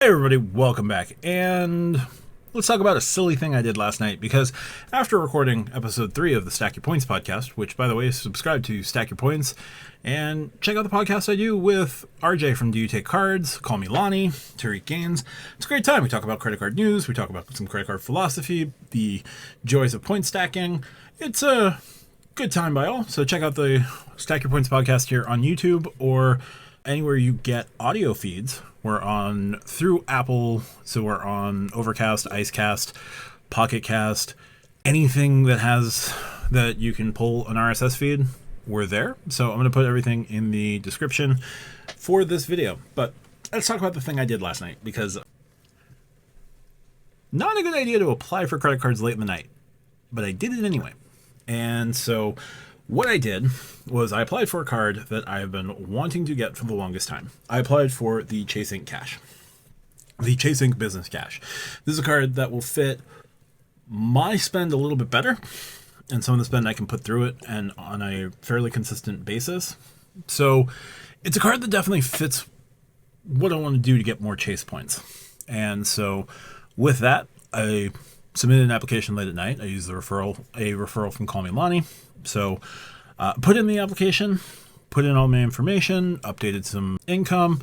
Hey everybody, welcome back, and let's talk about a silly thing I did last night, because after recording episode 3 of the Stack Your Points podcast, which, by the way, subscribe to Stack Your Points, and check out the podcast I do with RJ from Do You Take Cards, Call Me Lonnie, Tariq Gaines. It's a great time. We talk about credit card news, we talk about some credit card philosophy, the joys of point stacking. It's a good time by all, so check out the Stack Your Points podcast here on YouTube, or anywhere you get audio feeds. We're on through Apple, so we're on Overcast, Icecast, Pocketcast, anything that you can pull an RSS feed, we're there. So I'm going to put everything in the description for this video. But let's talk about the thing I did last night, because not a good idea to apply for credit cards late in the night, but I did it anyway. And so what I did was I applied for a card that I have been wanting to get for the longest time. I applied for the Chase Ink Cash, the Chase Ink Business Cash. This is a card that will fit my spend a little bit better, and some of the spend I can put through it and on a fairly consistent basis. So it's a card that definitely fits what I want to do to get more Chase points. And so with that, I submitted an application late at night. I used a referral from Call Me Lonnie. So put in the application, put in all my information, updated some income,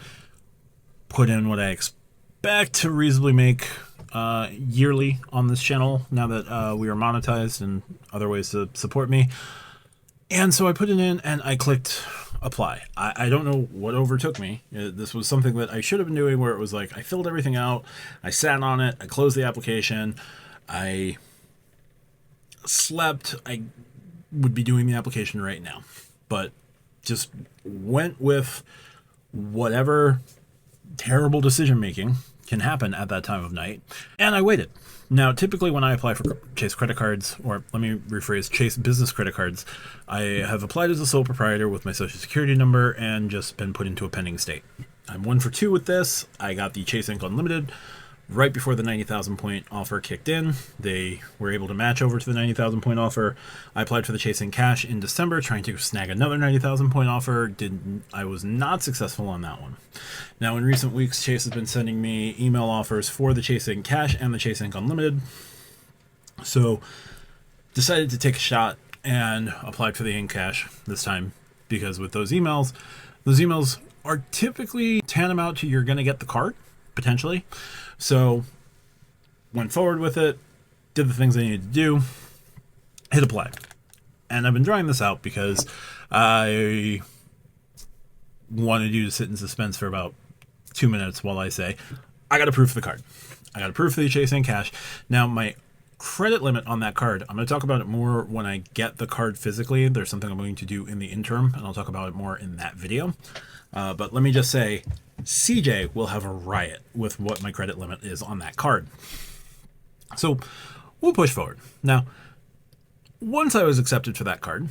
put in what I expect to reasonably make yearly on this channel now that we are monetized and other ways to support me. And so I put it in and I clicked apply. I don't know what overtook me. This was something that I should have been doing, where it was like I filled everything out, I sat on it, I closed the application, I slept, I would be doing the application right now, but just went with whatever terrible decision making can happen at that time of night, and I waited. Now, typically when I apply for Chase credit cards, or let me rephrase, Chase business credit cards, I have applied as a sole proprietor with my social security number and just been put into a pending state. I'm 1 for 2 with this. I got the Chase Ink Unlimited right before the 90,000 point offer kicked in. They were able to match over to the 90,000 point offer. I applied for the Chase Ink Cash in December, trying to snag another 90,000 point offer. I was not successful on that one. Now, in recent weeks, Chase has been sending me email offers for the Chase Ink Cash and the Chase Ink Unlimited. So decided to take a shot and applied for the Ink Cash this time, because with those emails are typically tantamount to you're going to get the card, potentially. So went forward with it, did the things I needed to do, hit apply. And I've been drawing this out because I wanted you to sit in suspense for about 2 minutes while I say, I got approved for the card. I got approved for the Chase Ink Cash. Now, my credit limit on that card, I'm going to talk about it more when I get the card physically. There's something I'm going to do in the interim, and I'll talk about it more in that video. But let me just say, CJ will have a riot with what my credit limit is on that card. So we'll push forward. Now, once I was accepted for that card,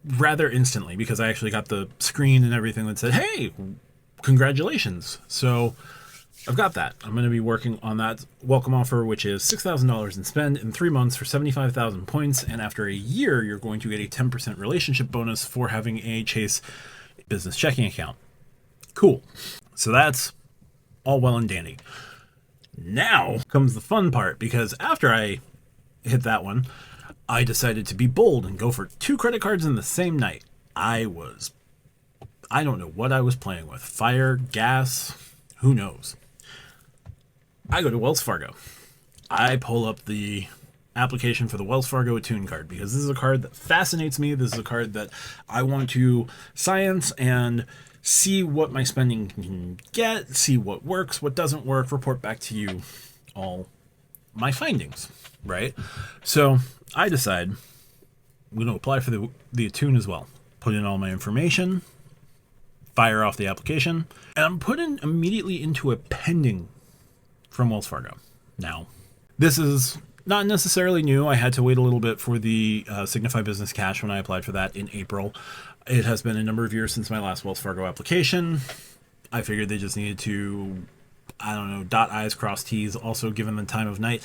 rather instantly, because I actually got the screen and everything that said, hey, congratulations. So I've got that. I'm going to be working on that welcome offer, which is $6,000 in spend in 3 months for 75,000 points. And after a year, you're going to get a 10% relationship bonus for having a Chase business checking account. Cool. So that's all well and dandy. Now comes the fun part, because after I hit that one, I decided to be bold and go for 2 credit cards in the same night. I don't know what I was playing with. Fire, gas, who knows? I go to Wells Fargo. I pull up the application for the Wells Fargo Attune card, because this is a card that fascinates me. This is a card that I want to science and see what my spending can get, see what works, what doesn't work, report back to you all my findings, right? So I decide I'm going to apply for the Attune as well. Put in all my information, fire off the application, and I'm put in immediately into a pending from Wells Fargo. Now, this is not necessarily new. I had to wait a little bit for the Signify Business Cash when I applied for that in April. It has been a number of years since my last Wells Fargo application. I figured they just needed to, dot I's, cross T's. Also, given the time of night,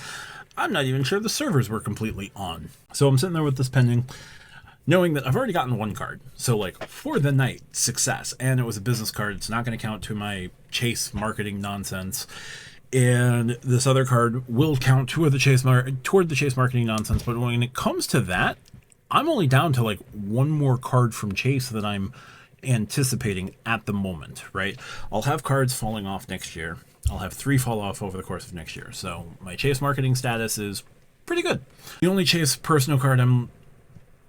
I'm not even sure the servers were completely on. So I'm sitting there with this pending. knowing that I've already gotten one card. So like for the night, success. And it was a business card. It's not going to count to my Chase marketing nonsense. and this other card will count toward the chase marketing nonsense. But when it comes to that, I'm only down to like one more card from Chase that I'm anticipating at the moment, right? I'll have cards falling off next year. I'll have 3 fall off over the course of next year. So my Chase marketing status is pretty good. The only Chase personal card I'm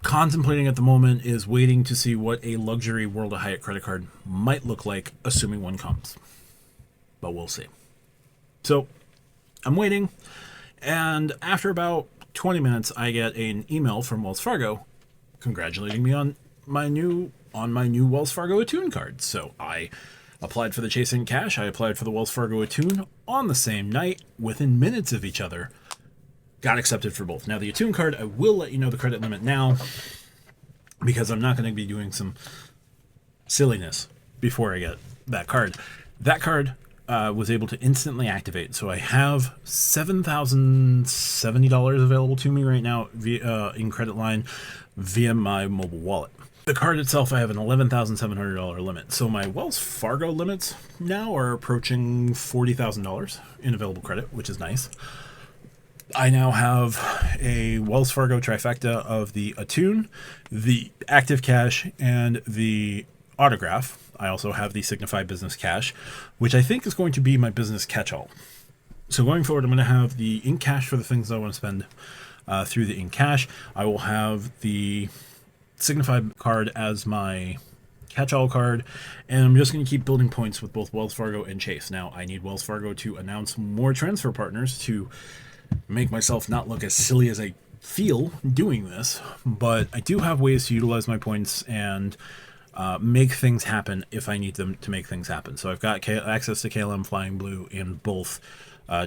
contemplating at the moment is waiting to see what a luxury World of Hyatt credit card might look like, assuming one comes. But we'll see. So I'm waiting, and after about 20 minutes, I get an email from Wells Fargo congratulating me on my new Wells Fargo Attune card. So I applied for the Chase in Cash. I applied for the Wells Fargo Attune on the same night, within minutes of each other. Got accepted for both. Now the Attune card, I will let you know the credit limit now, because I'm not going to be doing some silliness before I get that card. That card was able to instantly activate. So I have $7,070 available to me right now via in credit line via my mobile wallet. The card itself, I have an $11,700 limit. So my Wells Fargo limits now are approaching $40,000 in available credit, which is nice. I now have a Wells Fargo trifecta of the Attune, the Active Cash, and the Autograph. I also have the Signify Business Cash, which I think is going to be my business catch-all. So going forward, I'm going to have the Ink Cash for the things I want to spend through the Ink Cash. I will have the Signify card as my catch-all card, and I'm just going to keep building points with both Wells Fargo and Chase. Now, I need Wells Fargo to announce more transfer partners to make myself not look as silly as I feel doing this, but I do have ways to utilize my points and make things happen if I need them to make things happen. So I've got access to KLM Flying Blue in both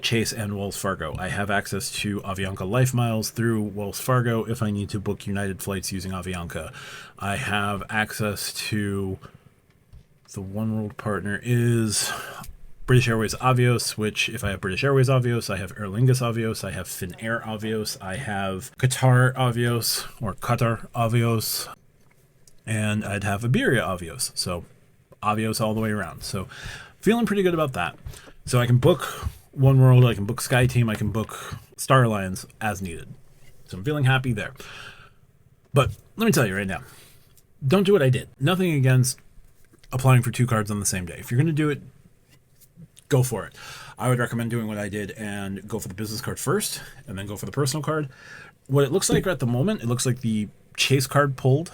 Chase and Wells Fargo. I have access to Avianca Life Miles through Wells Fargo if I need to book United flights using Avianca. I have access to the One World partner is British Airways Avios, which if I have British Airways Avios, I have Aer Lingus Avios, I have Finnair Avios, I have Qatar Avios or Qatar Avios, and I'd have Iberia Avios. So Avios all the way around. So feeling pretty good about that. So I can book One World, I can book SkyTeam, I can book Star Alliance as needed. So I'm feeling happy there. But let me tell you right now, don't do what I did. Nothing against applying for 2 cards on the same day. If you're going to do it, go for it. I would recommend doing what I did and go for the business card first and then go for the personal card. What it looks like at the moment, it looks like the Chase card pulled,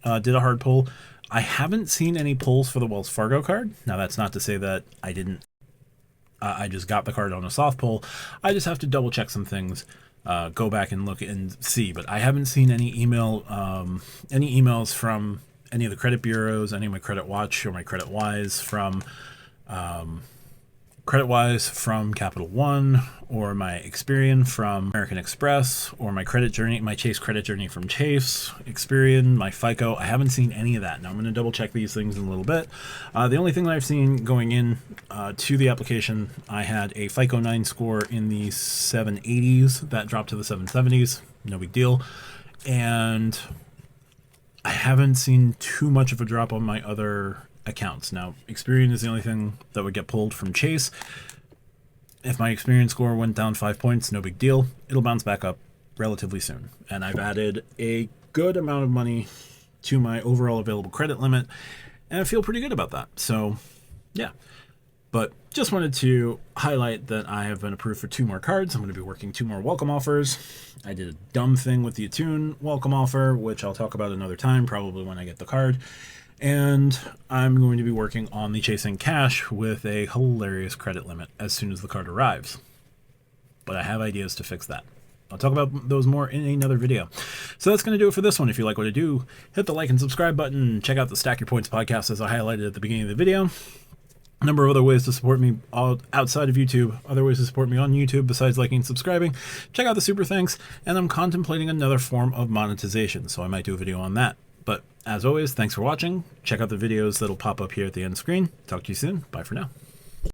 did a hard pull. I haven't seen any pulls for the Wells Fargo card. Now, that's not to say that I didn't. I just got the card on a soft pull. I just have to double check some things, go back and look and see. But I haven't seen any emails from any of the credit bureaus, any of my Credit Watch or my Credit Wise from Capital One, or my Experian from American Express, or my Chase credit journey from Chase, Experian, my FICO. I haven't seen any of that. Now I'm going to double check these things in a little bit. The only thing that I've seen going in to the application, I had a FICO 9 score in the 780s. That dropped to the 770s. No big deal. And I haven't seen too much of a drop on my other accounts. Now, Experian is the only thing that would get pulled from Chase. If my Experian score went down 5 points, no big deal. It'll bounce back up relatively soon. And I've added a good amount of money to my overall available credit limit, and I feel pretty good about that. So, yeah. But just wanted to highlight that I have been approved for 2 more cards. I'm going to be working 2 more welcome offers. I did a dumb thing with the Attune welcome offer, which I'll talk about another time, probably when I get the card. And I'm going to be working on the Chase in Cash with a hilarious credit limit as soon as the card arrives. But I have ideas to fix that. I'll talk about those more in another video. So that's going to do it for this one. If you like what I do, hit the like and subscribe button. Check out the Stack Your Points podcast as I highlighted at the beginning of the video. A number of other ways to support me outside of YouTube, other ways to support me on YouTube besides liking and subscribing. Check out the super thanks, and I'm contemplating another form of monetization, so I might do a video on that. But as always, thanks for watching. Check out the videos that'll pop up here at the end screen. Talk to you soon. Bye for now.